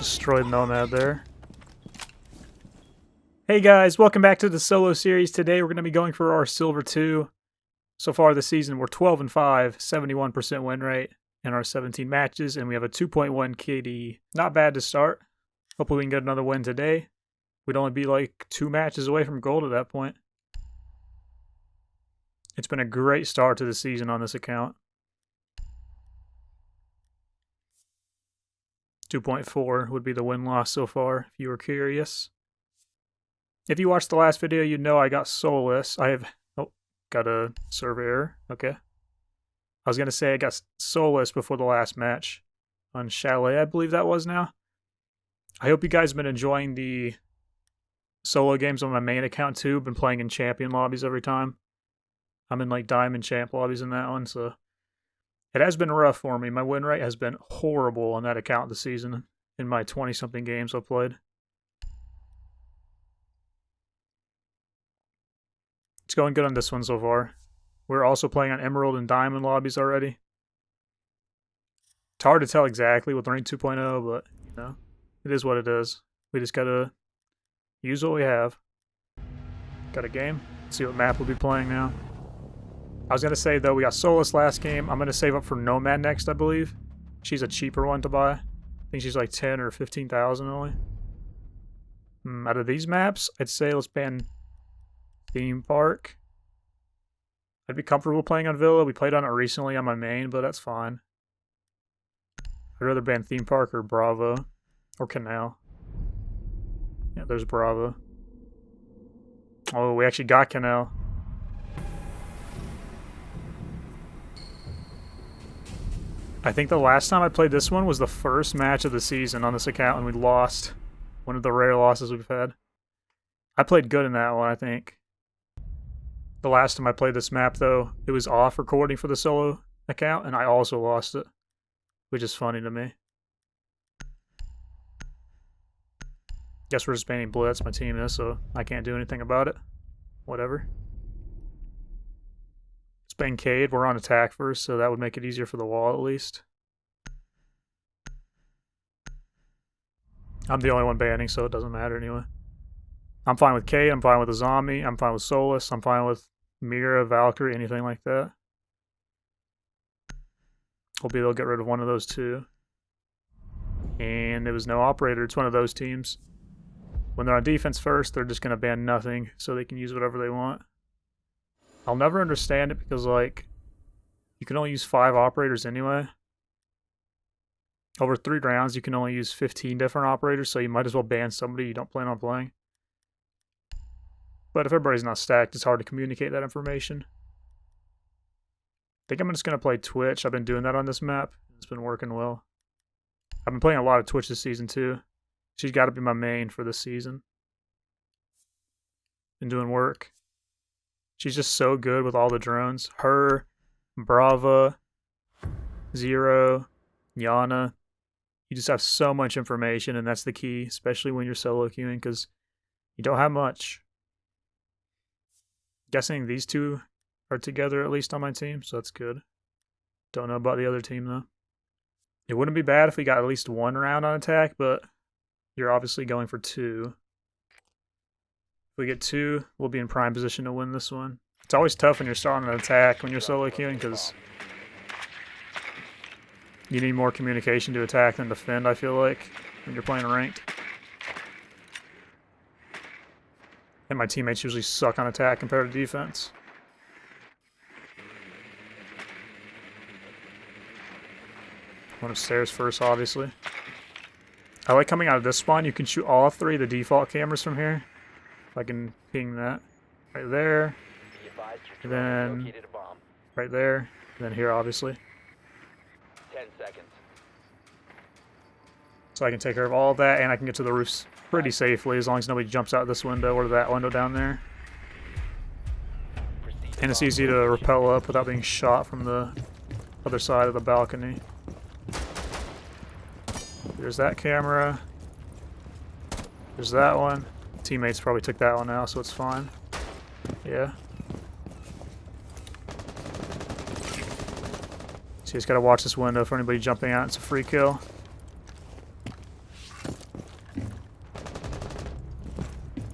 Destroyed Nomad there. Hey guys, welcome back to the solo series. Today we're going to be going for our Silver 2. So far this season we're 12-5, 71% win rate in our 17 matches, and we have a 2.1 KD. Not bad to start. Hopefully we can get another win today. We'd only be like 2 matches away from gold at that point. It's been a great start to the season on this account. 2.4 would be the win-loss so far, if you were curious. If you watched the last video, you'd know I got soulless. Got a server error. Okay. I was going to say I got soulless before the last match on Chalet, I believe that was now. I hope you guys have been enjoying the solo games on my main account too. Been playing in champion lobbies every time. I'm in like diamond champ lobbies in that one, so it has been rough for me. My win rate has been horrible on that account this season in my 20-something games I've played. It's going good on this one so far. We're also playing on Emerald and Diamond lobbies already. It's hard to tell exactly with rank 2.0, but you know, it is what it is. We just gotta use what we have. Got a game. Let's see what map we'll be playing now. I was going to say, though, we got Solus last game. I'm going to save up for Nomad next, I believe. She's a cheaper one to buy. I think she's like 10 or 15,000 only. Out of these maps, I'd say let's ban Theme Park. I'd be comfortable playing on Villa. We played on it recently on my main, but that's fine. I'd rather ban Theme Park or Bravo. Or Canal. Yeah, there's Bravo. Oh, we actually got Canal. I think the last time I played this one was the first match of the season on this account, and we lost. One of the rare losses we've had. I played good in that one, I think. The last time I played this map, though, it was off recording for the solo account, and I also lost it. Which is funny to me. Guess we're just banning Blitz, my team is, so I can't do anything about it. Whatever. Ban Cade, we're on attack first, so that would make it easier for the wall at least. I'm the only one banning, so it doesn't matter anyway. I'm fine with Cade, I'm fine with the zombie, I'm fine with Solus, I'm fine with Mira, Valkyrie, anything like that. Hopefully they'll get rid of one of those two. And it was no operator, it's one of those teams. When they're on defense first, they're just going to ban nothing, so they can use whatever they want. I'll never understand it because, like, you can only use 5 operators anyway. Over 3 rounds, you can only use 15 different operators, so you might as well ban somebody you don't plan on playing. But if everybody's not stacked, it's hard to communicate that information. I think I'm just going to play Twitch. I've been doing that on this map. It's been working well. I've been playing a lot of Twitch this season, too. She's got to be my main for this season. Been doing work. She's just so good with all the drones. Her, Brava, Zero, Yana. You just have so much information, and that's the key, especially when you're solo queuing, because you don't have much. Guessing these two are together at least on my team, so that's good. Don't know about the other team, though. It wouldn't be bad if we got at least 1 round on attack, but you're obviously going for 2. If we get 2, we'll be in prime position to win this one. It's always tough when you're starting an attack when you're solo queuing because you need more communication to attack than defend, I feel like, when you're playing ranked. And my teammates usually suck on attack compared to defense. Went upstairs first, obviously. I like coming out of this spawn. You can shoot all 3 of the default cameras from here. If I can ping that. Right there. And then right there. And then here, obviously. 10 seconds. So I can take care of all of that, and I can get to the roofs pretty safely as long as nobody jumps out this window or that window down there. And it's easy to rappel up without being shot from the other side of the balcony. There's that camera. There's that one. Teammates probably took that one now, so it's fine. Yeah. So you just gotta watch this window for anybody jumping out. It's a free kill.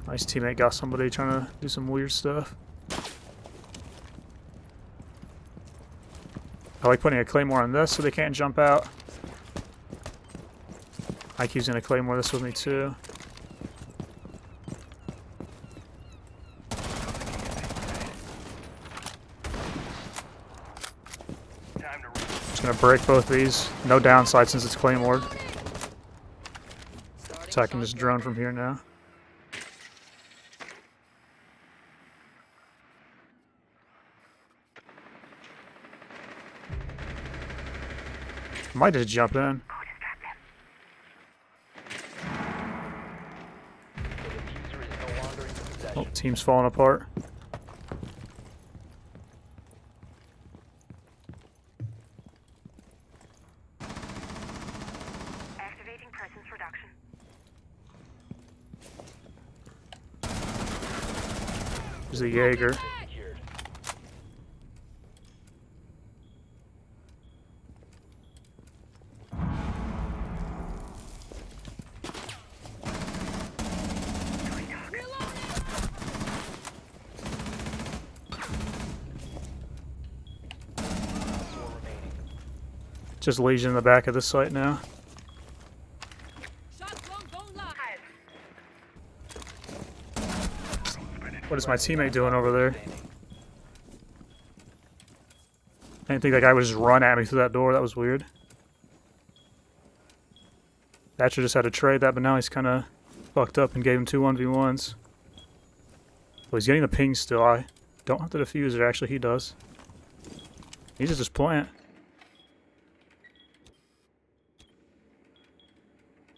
Nice teammate got somebody trying to do some weird stuff. I like putting a claymore on this so they can't jump out. IQ's gonna claymore this with me too. Just gonna break both these. No downside since it's claymored. So I can just drone from here now. Might just jump in. Oh, team's falling apart. Activating presence reduction. There's a Jaeger. Just Legion in the back of the site now. What is my teammate doing over there? I didn't think that guy would just run at me through that door. That was weird. Thatcher just had to trade that, but now he's kind of fucked up and gave him 2 1v1s. Well, he's getting the ping still. I don't have the diffuser. Actually, he does. He's just plant.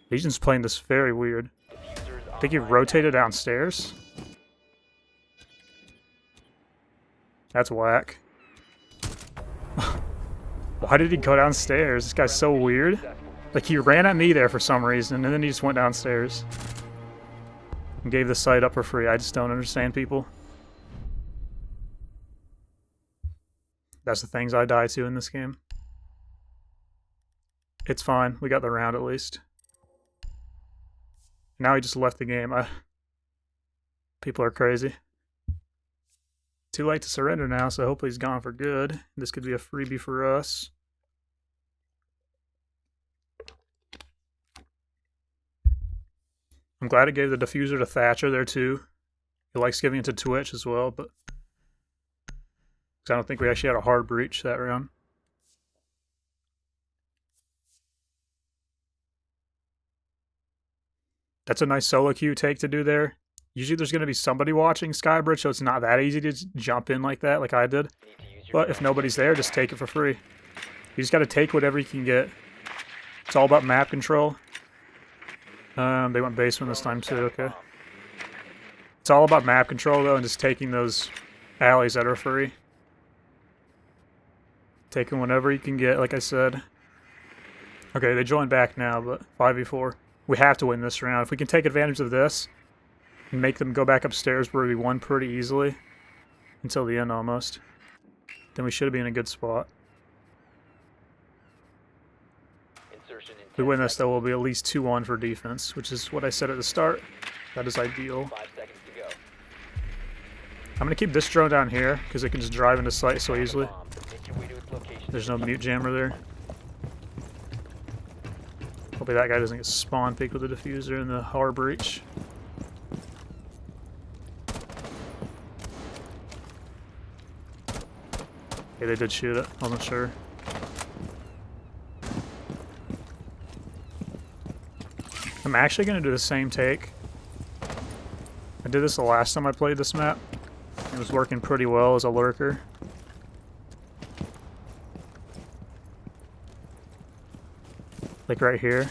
Legion's playing this very weird. I think he rotated downstairs. That's whack. Why did he go downstairs? This guy's so weird. Like, he ran at me there for some reason, and then he just went downstairs. And gave the site up for free. I just don't understand people. That's the things I die to in this game. It's fine. We got the round at least. Now he just left the game. People are crazy. Too late to surrender now, so hopefully he's gone for good. This could be a freebie for us. I'm glad it gave the diffuser to Thatcher there too. He likes giving it to Twitch as well, but I don't think we actually had a hard breach that round. That's a nice solo queue take to do there. Usually there's going to be somebody watching Skybridge, so it's not that easy to jump in like that, like I did. But if nobody's there, just take it for free. You just got to take whatever you can get. It's all about map control. They went basement this time too, okay. It's all about map control though, and just taking those alleys that are free. Taking whatever you can get, like I said. Okay, they joined back now, but 5v4. We have to win this round. If we can take advantage of this and make them go back upstairs where we won pretty easily until the end almost, then we should be in a good spot. If we win this, though, we'll be at least 2-1 for defense, which is what I said at the start. That is ideal. 5 seconds to go. I'm going to keep this drone down here because it can just drive into sight so easily. Make your way to its location. There's no mute jammer there. Hopefully that guy doesn't get spawn peeked with the diffuser in the hard breach. Okay, they did shoot it. I wasn't sure. I'm actually going to do the same take. I did this the last time I played this map. It was working pretty well as a lurker. Like right here.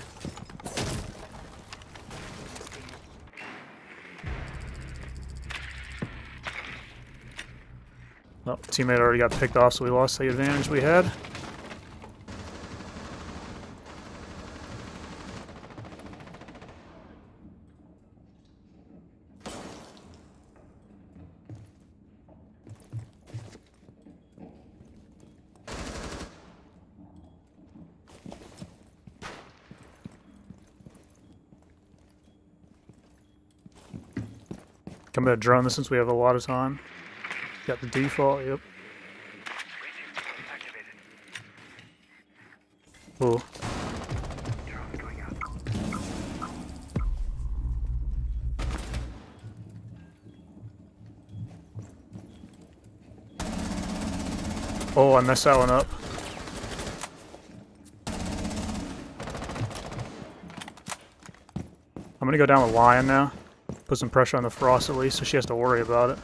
Well, teammate already got picked off, so we lost the advantage we had. I'm gonna drone this since we have a lot of time. Got the default, yep. Ooh. Oh, I messed that one up. I'm gonna go down with Lion now. Put some pressure on the Frost at least so she has to worry about it.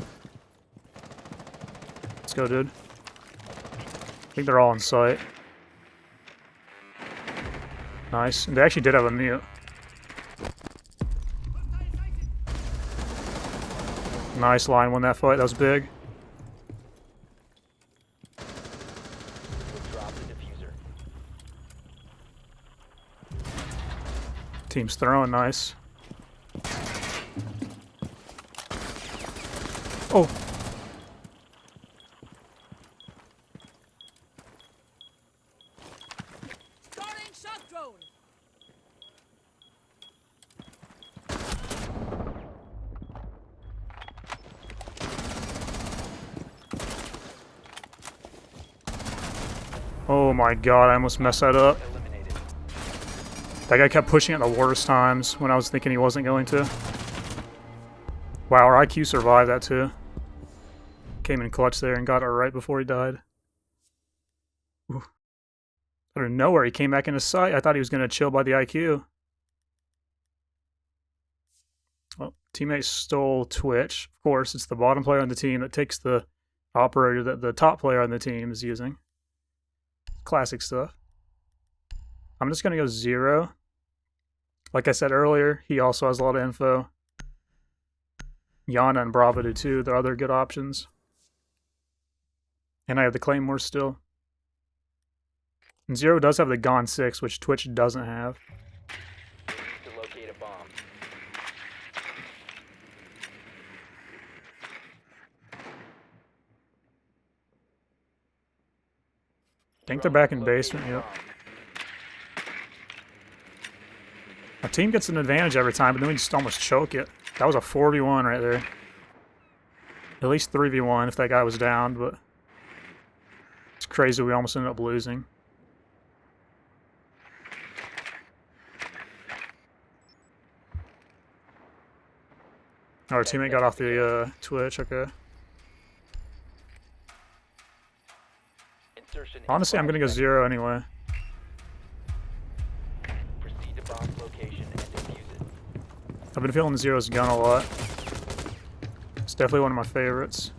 Let's go, dude. I think they're all in sight. Nice. And they actually did have a mute. Nice, Lion won that fight. That was big. We'll drop the diffuser. Team's throwing nice. Oh. Starting shock drone. Oh my god, I almost messed that up. Eliminated. That guy kept pushing at the worst times when I was thinking he wasn't going to. Wow, our IQ survived that too. Came in clutch there and got it right before he died. Ooh. Out of nowhere, he came back into sight. I thought he was going to chill by the IQ. Well, teammate stole Twitch. Of course, it's the bottom player on the team that takes the operator that the top player on the team is using. Classic stuff. I'm just going to go 0. Like I said earlier, he also has a lot of info. Yana and Bravo do too. They're other good options. And I have the Claymore still. And 0 does have the Gone 6, which Twitch doesn't have. We need to locate a bomb. I think they're back in basement, yep. Our team gets an advantage every time, but then we just almost choke it. That was a 4v1 right there. At least 3v1 if that guy was down, but it's crazy we almost ended up losing. Our teammate got off the Twitch, okay. Insertion in Honestly, I'm gonna go 0 anyway. Proceed to bomb location and defuse it. I've been feeling 0's gun a lot. It's definitely one of my favorites.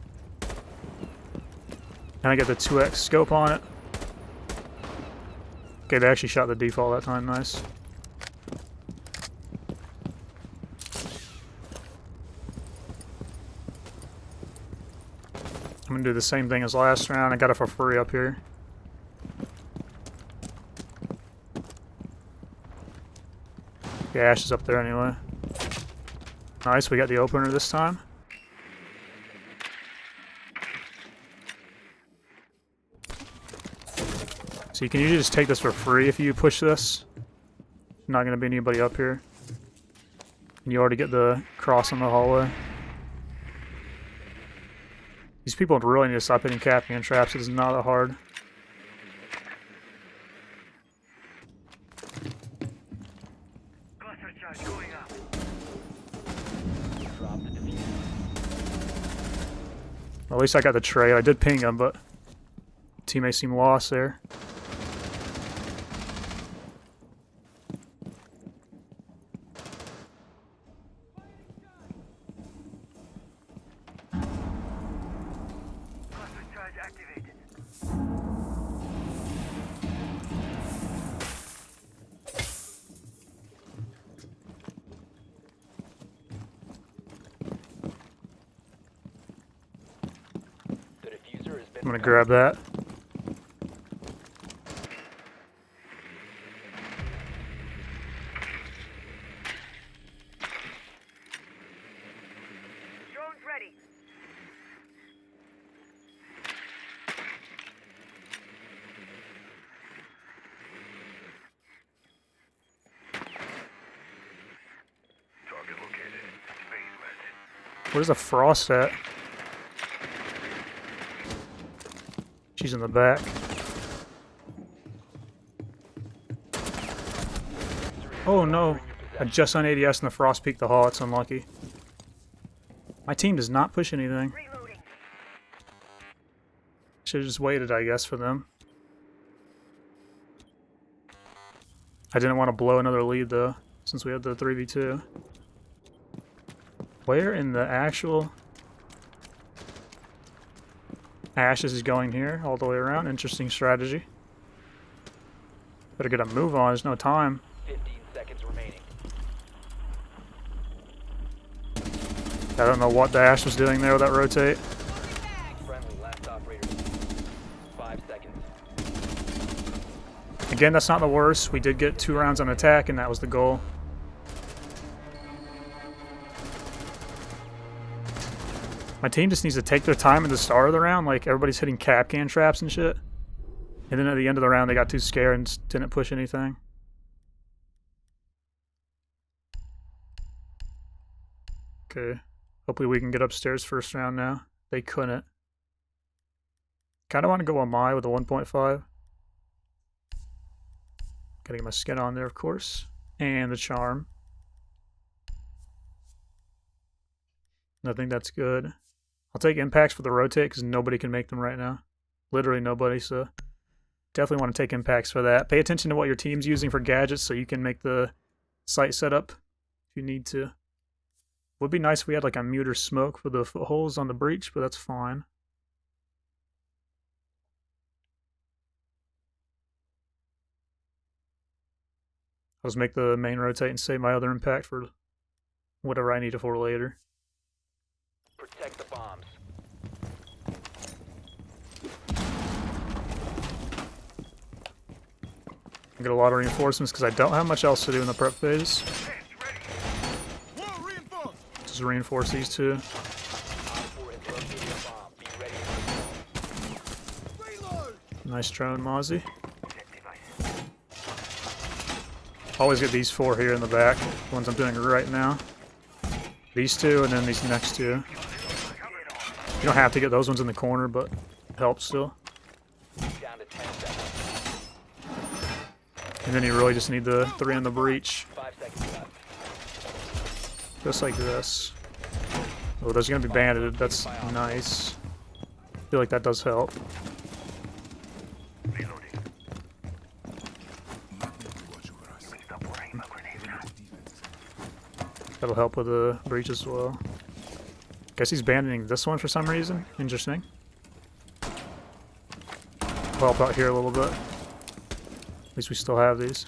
And I get the 2x scope on it. Okay, they actually shot the default that time, nice. I'm gonna do the same thing as last round. I got it for free up here. Yeah, Ash is up there anyway. Nice, we got the opener this time. So you can usually just take this for free if you push this. Not gonna be anybody up here. And you already get the cross in the hallway. These people really need to stop hitting capping and traps. It is not that hard. Cluster charge going up. Drop the diffuser. Well, at least I got the trade. I did ping him, but teammates seem lost there. Cluster charge activated. The diffuser has been I'm gonna grab that. Drones ready. Target located. Basement. Where's the Frost at? She's in the back. Oh no. I just on ADS and the Frost peeked the hall. It's unlucky. My team does not push anything. Reloading. Should have just waited, I guess, for them. I didn't want to blow another lead, though, since we had the 3v2. Where in the actual... Ashes is going here, all the way around. Interesting strategy. Better get a move on, there's no time. 15 seconds remaining. I don't know what the Ash was doing there with that rotate. Friendly, last operator. 5 seconds. Again, that's not the worst. We did get 2 rounds on attack, and that was the goal. My team just needs to take their time at the start of the round. Like, everybody's hitting cap can traps and shit. And then at the end of the round, they got too scared and just didn't push anything. Okay. Hopefully we can get upstairs first round now. They couldn't. Kind of want to go on my with a 1.5. Gotta get my skin on there, of course. And the charm. I think that's good. I'll take impacts for the rotate because nobody can make them right now. Literally nobody, so definitely want to take impacts for that. Pay attention to what your team's using for gadgets so you can make the site setup if you need to. Would be nice if we had like a mute or smoke for the footholes on the breach, but that's fine. I'll just make the main rotate and save my other impact for whatever I need it for later. Protect the bombs. I get a lot of reinforcements because I don't have much else to do in the prep phase. Just reinforce these two. Op 4 has located a bomb. Be ready for assault. Nice drone, Mozzie. Always get these 4 here in the back. The ones I'm doing right now. These 2 and then these next 2. You don't have to get those ones in the corner, but it helps still. Down to 10 seconds. And then you really just need the 3 on the breach. 5 seconds left. Just like this. Oh, those are going to be banded. That's nice. I feel like that does help. That'll help with the breach as well. Guess he's abandoning this one for some reason. Interesting. Help out here a little bit. At least we still have these.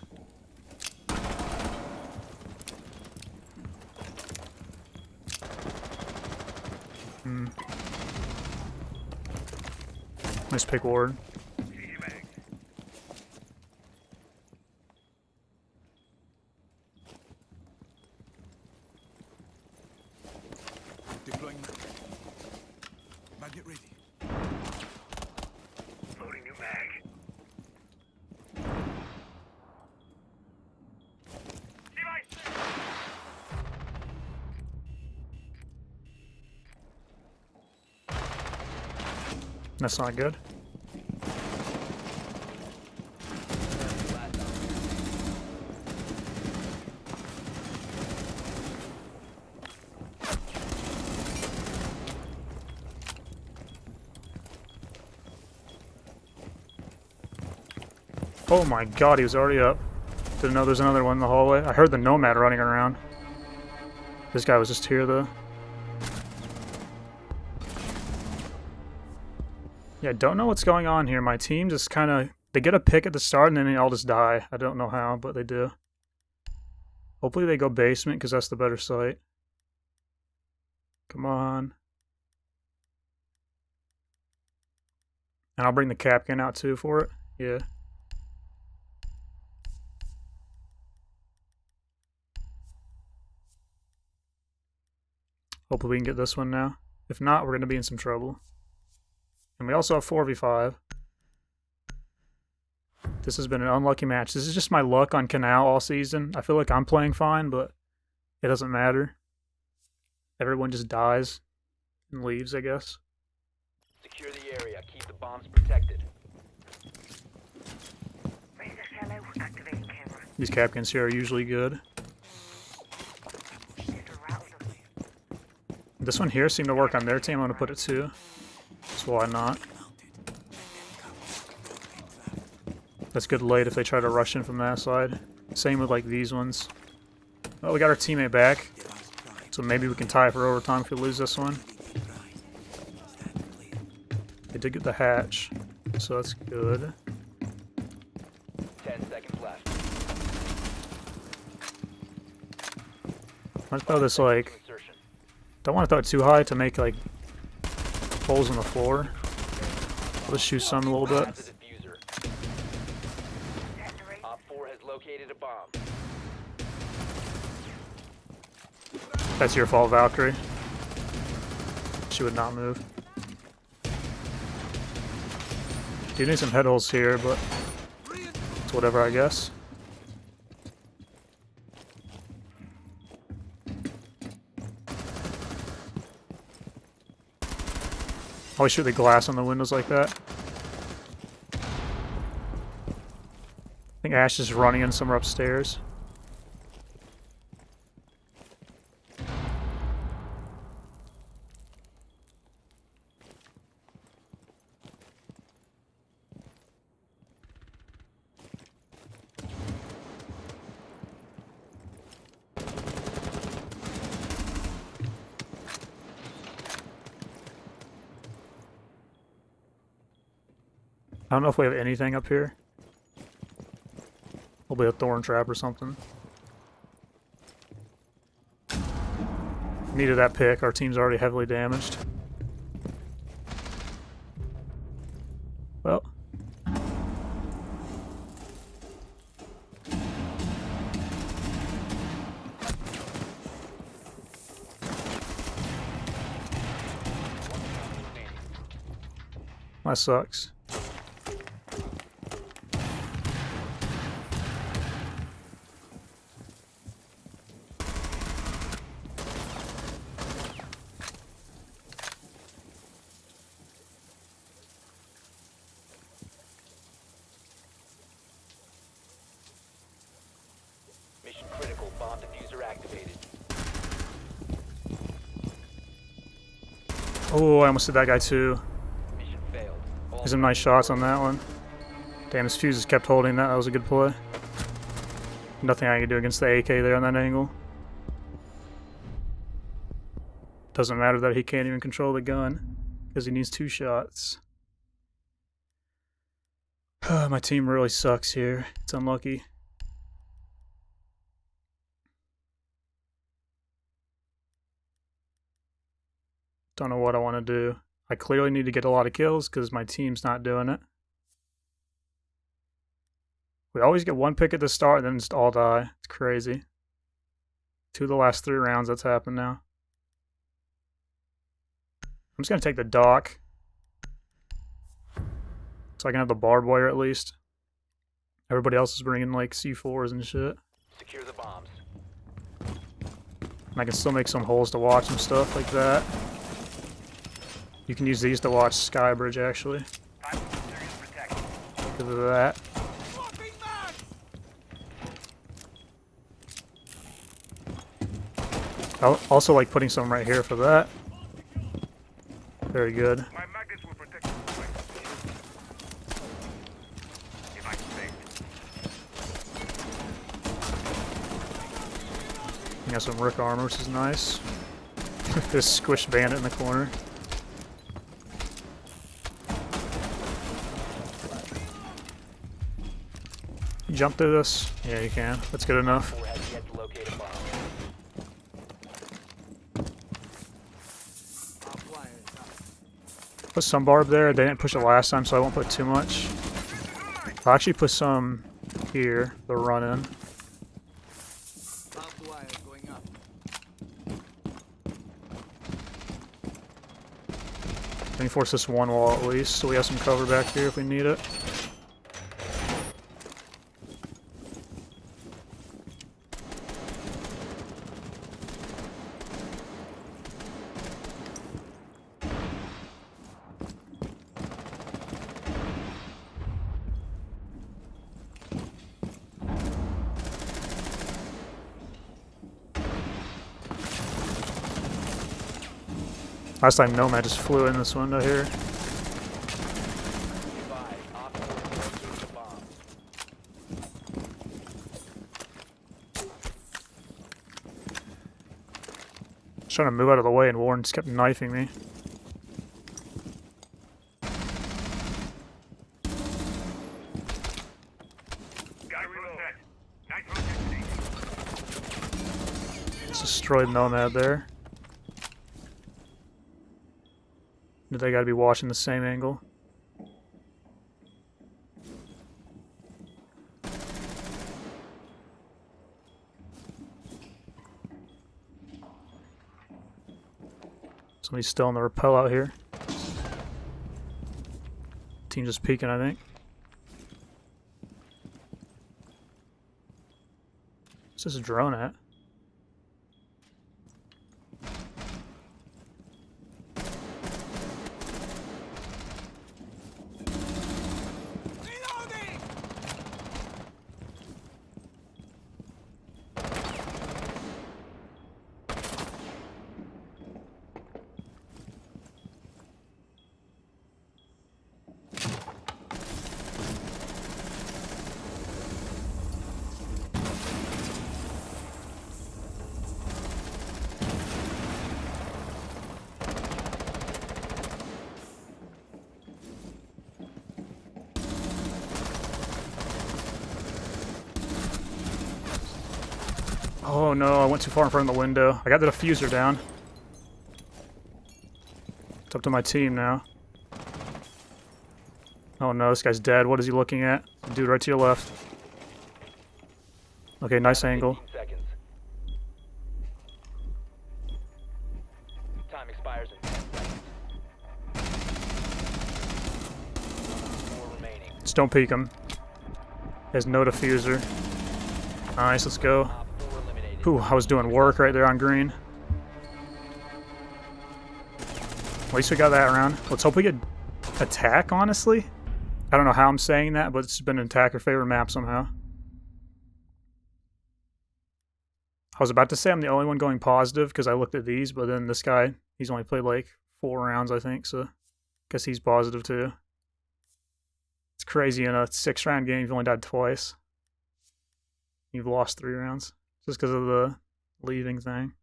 Nice pick, Ward. Deploying magnet ready. Loading new mag. Device. That's not good. Oh my god, he was already up. Didn't know there's another one in the hallway. I heard the Nomad running around. This guy was just here though. Yeah, I don't know what's going on here. My team just kind of... They get a pick at the start and then they all just die. I don't know how, but they do. Hopefully they go basement because that's the better site. Come on. And I'll bring the Capcan out too for it. Yeah. Hopefully we can get this one now. If not, we're going to be in some trouble. And we also have 4v5. This has been an unlucky match. This is just my luck on Canal all season. I feel like I'm playing fine, but it doesn't matter. everyone just dies and leaves, I guess. Secure the area. Keep the bombs protected. These Capcans here are usually good. This one here seemed to work on their team. I'm going to put it too. So why not? That's good late if they try to rush in from that side. Same with like these ones. Oh, we got our teammate back. So maybe we can tie for overtime if we lose this one. They did get the hatch. So that's good. 10 seconds left. I throw this like... Insertion. Don't want to throw it too high to make like holes in the floor. I'll just shoot some a little bit. That's a diffuser. Op 4 has located a bomb. That's your fault, Valkyrie. She would not move. Do need some head holes here, but it's whatever, I guess. Always shoot the glass on the windows like that. I think Ash is running in somewhere upstairs. I don't know if we have anything up here. Probably a thorn trap or something. Needed that pick. Our team's already heavily damaged. Well. That sucks. Mission critical. Bomb diffuser activated. Oh, I almost did that guy too. Mission failed. All There's some nice shots on that one. Damn, his fuses kept holding that. That was a good play. Nothing I can do against the AK there on that angle. Doesn't matter that he can't even control the gun because he needs 2 shots. My team really sucks here. It's unlucky. Don't know what I want to do. I clearly need to get a lot of kills because my team's not doing it. We always get 1 pick at the start and then just all die. It's crazy. 2 of the last 3 rounds that's happened now. I'm just going to take the dock. So I can have the barbed wire at least. Everybody else is bringing like C4s and shit. secure the bombs. And I can still make some holes to watch and stuff like that. You can use these to watch Skybridge actually. Look at that. I also like putting some right here for that. Very good. My magnets will protect you. If I fail. You got some Rick armor, which is nice. This squished bandit in the corner. Jump through this? Yeah, you can. That's good enough. 4 has yet to locate a bomb. Put some barb there. They didn't push it last time, so I won't put too much. I'll actually put some here, the run in. Reinforce this one wall at least, so we have some cover back here if we need it. Last time Nomad just flew in this window here. Op 4 located the bomb. I was trying to move out of the way and Warren just kept knifing me. Got it reload. Nice rotation. Just destroyed Nomad there. They gotta be watching the same angle. Somebody's still on the rappel out here. Team just peeking, I think. What's this drone at? Oh no, I went too far in front of the window. I got the diffuser down. It's up to my team now. Oh no, this guy's dead. What is he looking at? Dude right to your left. Okay, nice angle. 15 seconds. Time expires in 10 seconds. 4 remaining. Just don't peek him. He has no diffuser. Nice, let's go. Op 4 eliminated. Ooh, I was doing work right there on green. At least we got that round. Let's hope we get attack, honestly. I don't know how I'm saying that, but it's been an attacker favorite map somehow. I was about to say I'm the only one going positive because I looked at these, but then this guy, he's only played like 4 rounds, I think, so I guess he's positive too. It's crazy, in a 6-round game, you've only died twice. You've lost 3 rounds just because of the leaving thing.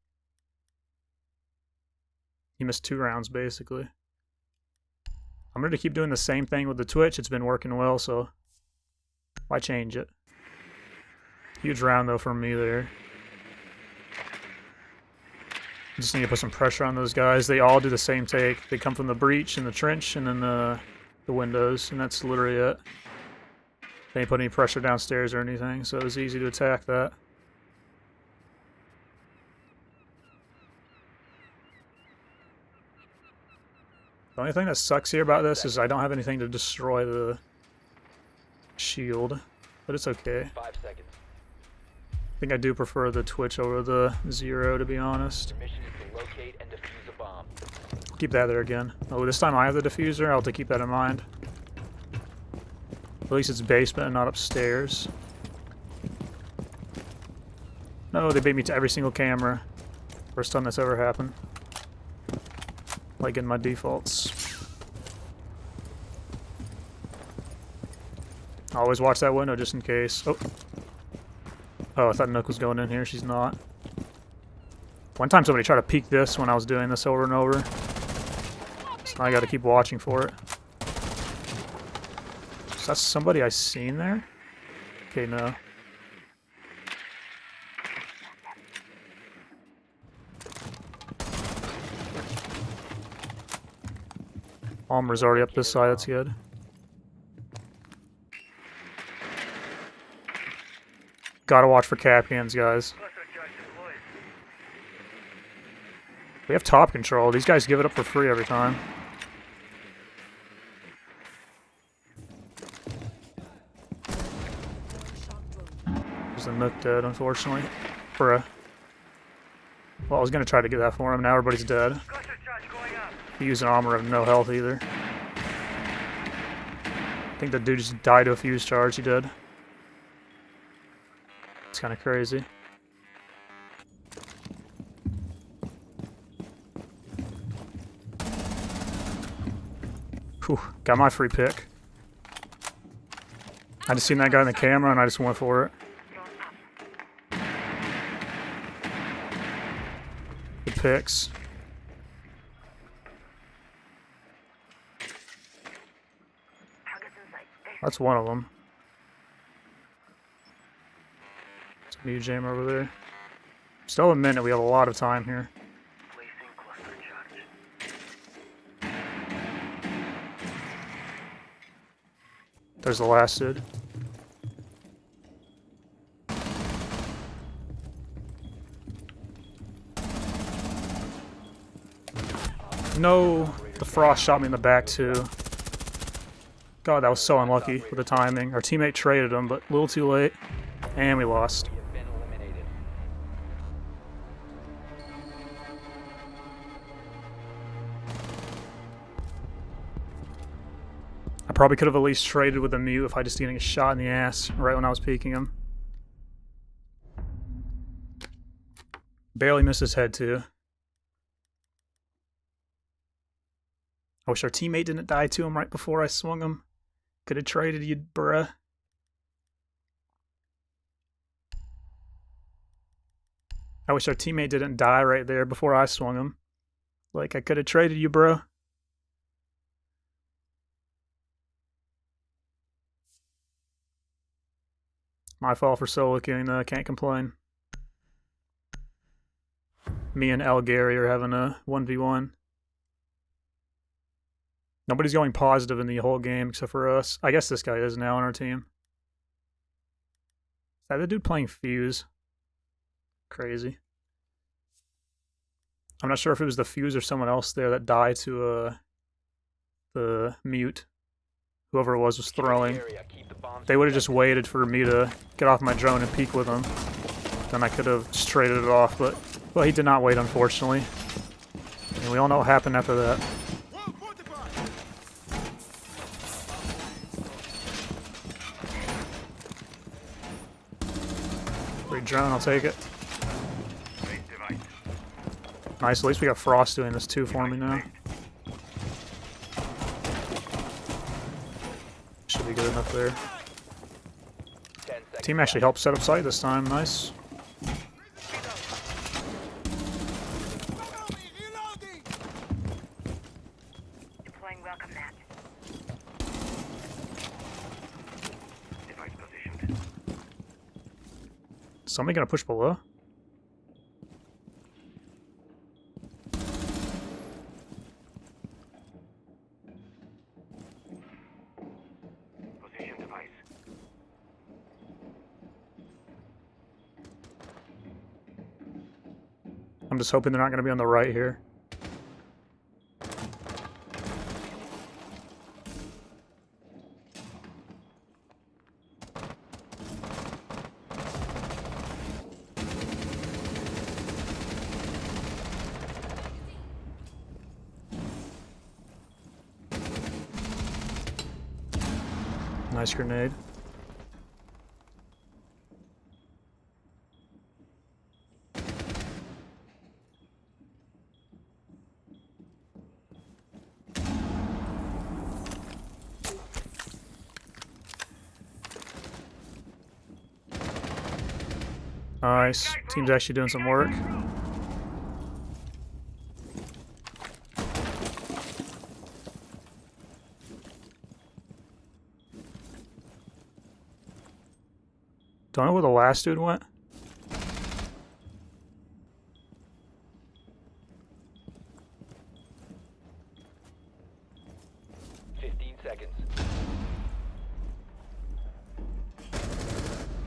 You missed 2 rounds, basically. I'm going to keep doing the same thing with the Twitch. It's been working well, so why change it? Huge round, though, from me there. Just need to put some pressure on those guys. They all do the same take. They come from the breach and the trench and then the windows, and that's literally it. They didn't put any pressure downstairs or anything, so it was easy to attack that. The only thing that sucks here about this is I don't have anything to destroy the shield, but it's okay. 5 seconds. I think I do prefer the Twitch over the Zero, to be honest. Your mission is to locate and defuse a bomb. Keep that there again. Oh, this time I have the diffuser. I'll have to keep that in mind. At least it's basement and not upstairs. No, they bait me to every single camera. First time that's ever happened. Like in my defaults. I always watch that window just in case. Oh. Oh, I thought Nook was going in here. She's not. One time somebody tried to peek this when I was doing this over and over. So I gotta keep watching for it. Is that somebody I seen there? Okay, no. Almer's already up this side, that's good. Gotta watch for cap cans, guys. We have top control. These guys give it up for free every time. There's a Nook dead, unfortunately. For a... Well, I was gonna try to get that for him. Now everybody's dead. He used an armor of no health either. I think the dude just died to a fuse charge. He did. It's kind of crazy. Whew, got my free pick. I just seen that guy in the camera and I just went for it. Good picks. That's one of them. It's a new jam over there. Still a minute, we have a lot of time here. There's the last dude. No, the frost shot me in the back too. God, that was so unlucky with the timing. Our teammate traded him, but a little too late, and we lost. You have been eliminated. I probably could have at least traded with a mute if I just didn't get shot in the ass right when I was peeking him. Barely missed his head too. I wish our teammate didn't die to him right before I swung him. Could have traded you, bruh. I wish our teammate didn't die right there before I swung him. Like, I could have traded you, bro. My fault for solo queuing though, can't complain. Me and Al Gary are having a 1v1. Nobody's going positive in the whole game except for us. I guess this guy is now on our team. Is that the dude playing Fuse? Crazy. I'm not sure if it was the Fuse or someone else there that died to the mute. Whoever it was throwing. They would have just waited for me to get off my drone and peek with them. Then I could have just traded it off, but well, he did not wait, unfortunately. And we all know what happened after that. Free drone, I'll take it. Nice, at least we got Frost doing this too for me now. Should be good enough there. Team actually helped set up site this time, nice. Deploying welcome mat. Device positioned. Somebody gonna push below? Position device. I'm just hoping they're not gonna be on the right here. Nice grenade. Nice. Team's actually doing some work. Don't know where the last dude went. Seconds.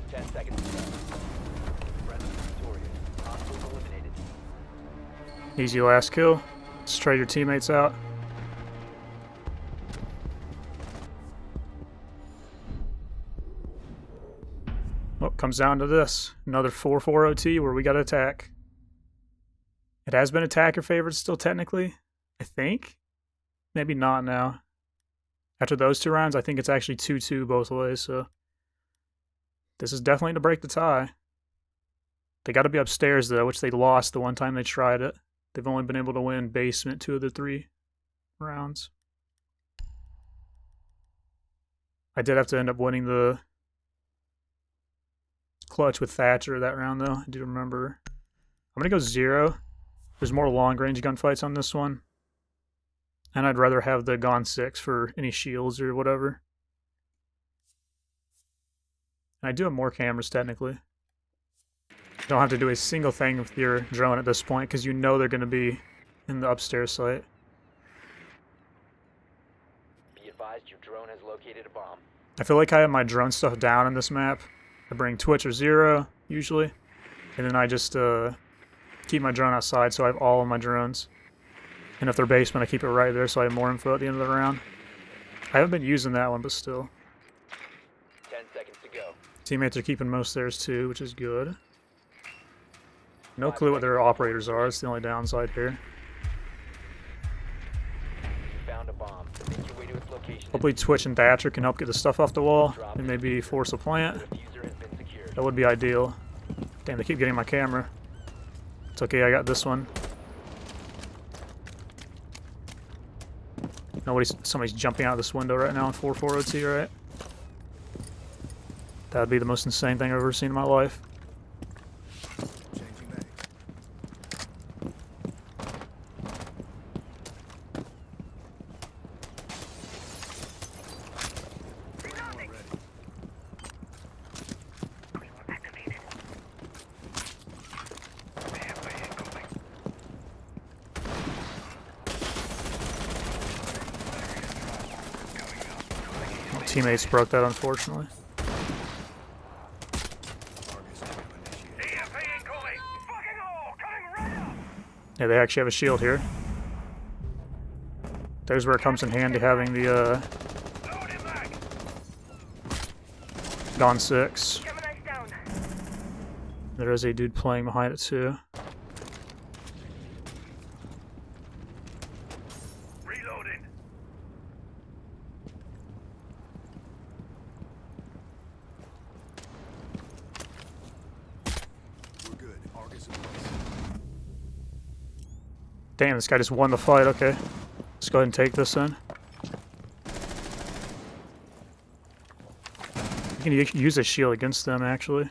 10 seconds. Friendly victorious. Hostiles eliminated. Easy last kill. Just trade your teammates out. Well, comes down to this. Another 4-4 OT where we got to attack. It has been attacker favored still technically, I think. Maybe not now. After those two rounds, I think it's actually 2-2 both ways, so this is definitely to break the tie. They got to be upstairs, though, which they lost the one time they tried it. They've only been able to win basement 2 of the 3 rounds. I did have to end up winning the clutch with Thatcher that round, though. I do remember. I'm going to go 0. There's more long-range gunfights on this one. And I'd rather have the Gone 6 for any shields or whatever. And I do have more cameras, technically. You don't have to do a single thing with your drone at this point, because you know they're going to be in the upstairs site. Be advised your drone has located a bomb. I feel like I have my drone stuff down in this map. I bring Twitch or 0, usually. And then I just keep my drone outside, so I have all of my drones. And if they're basement, I keep it right there, so I have more info at the end of the round. I haven't been using that one, but still. 10 seconds to go. Teammates are keeping most theirs too, which is good. No clue what their operators are, it's the only downside here. You found a bomb. Make your way to its location. Hopefully Twitch and Thatcher can help get the stuff off the wall and maybe force a plant. The diffuser has been secured. That would be ideal. Damn, they keep getting my camera. It's okay, I got this one. Somebody's jumping out of this window right now in 4402, right? That would be the most insane thing I've ever seen in my life. Teammates broke that, unfortunately. Yeah, they actually have a shield here. There's where it comes in handy having the Gone 6. There is a dude playing behind it too. Reloading. We're good. Argus in place. Damn, this guy just won the fight. Okay. Let's go ahead and take this in. You can use a shield against them, actually.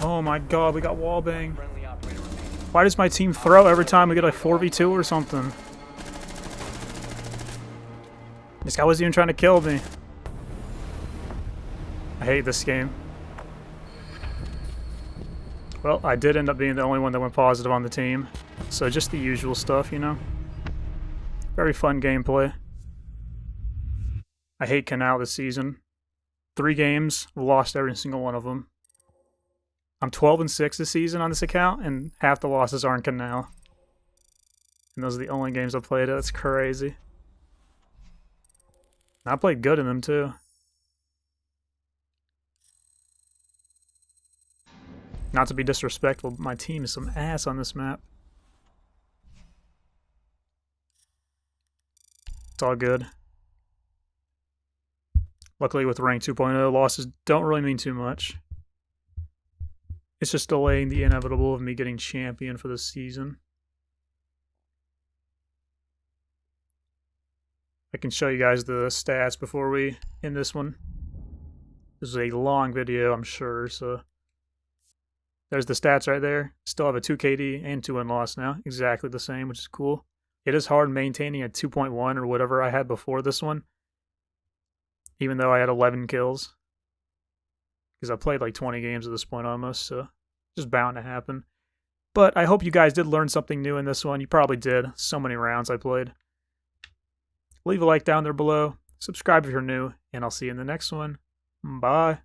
Oh my god, we got wallbang. Friendly operator remaining. Why does my team throw every time we get a 4v2 or something? This guy wasn't even trying to kill me. I hate this game. Well, I did end up being the only one that went positive on the team. So just the usual stuff, you know? Very fun gameplay. I hate Canal this season. 3 games, lost every single one of them. I'm 12-6 this season on this account, and half the losses are in Canal. And those are the only games I've played. That's crazy. I played good in them too. Not to be disrespectful, but my team is some ass on this map. It's all good. Luckily with rank 2.0, losses don't really mean too much. It's just delaying the inevitable of me getting champion for this season. I can show you guys the stats before we end this one. This is a long video, I'm sure, so... There's the stats right there. Still have a 2 KD and 2 win-loss now. Exactly the same, which is cool. It is hard maintaining a 2.1 or whatever I had before this one. Even though I had 11 kills. Because I played like 20 games at this point almost, so just bound to happen. But I hope you guys did learn something new in this one. You probably did. So many rounds I played. Leave a like down there below. Subscribe if you're new, and I'll see you in the next one. Bye.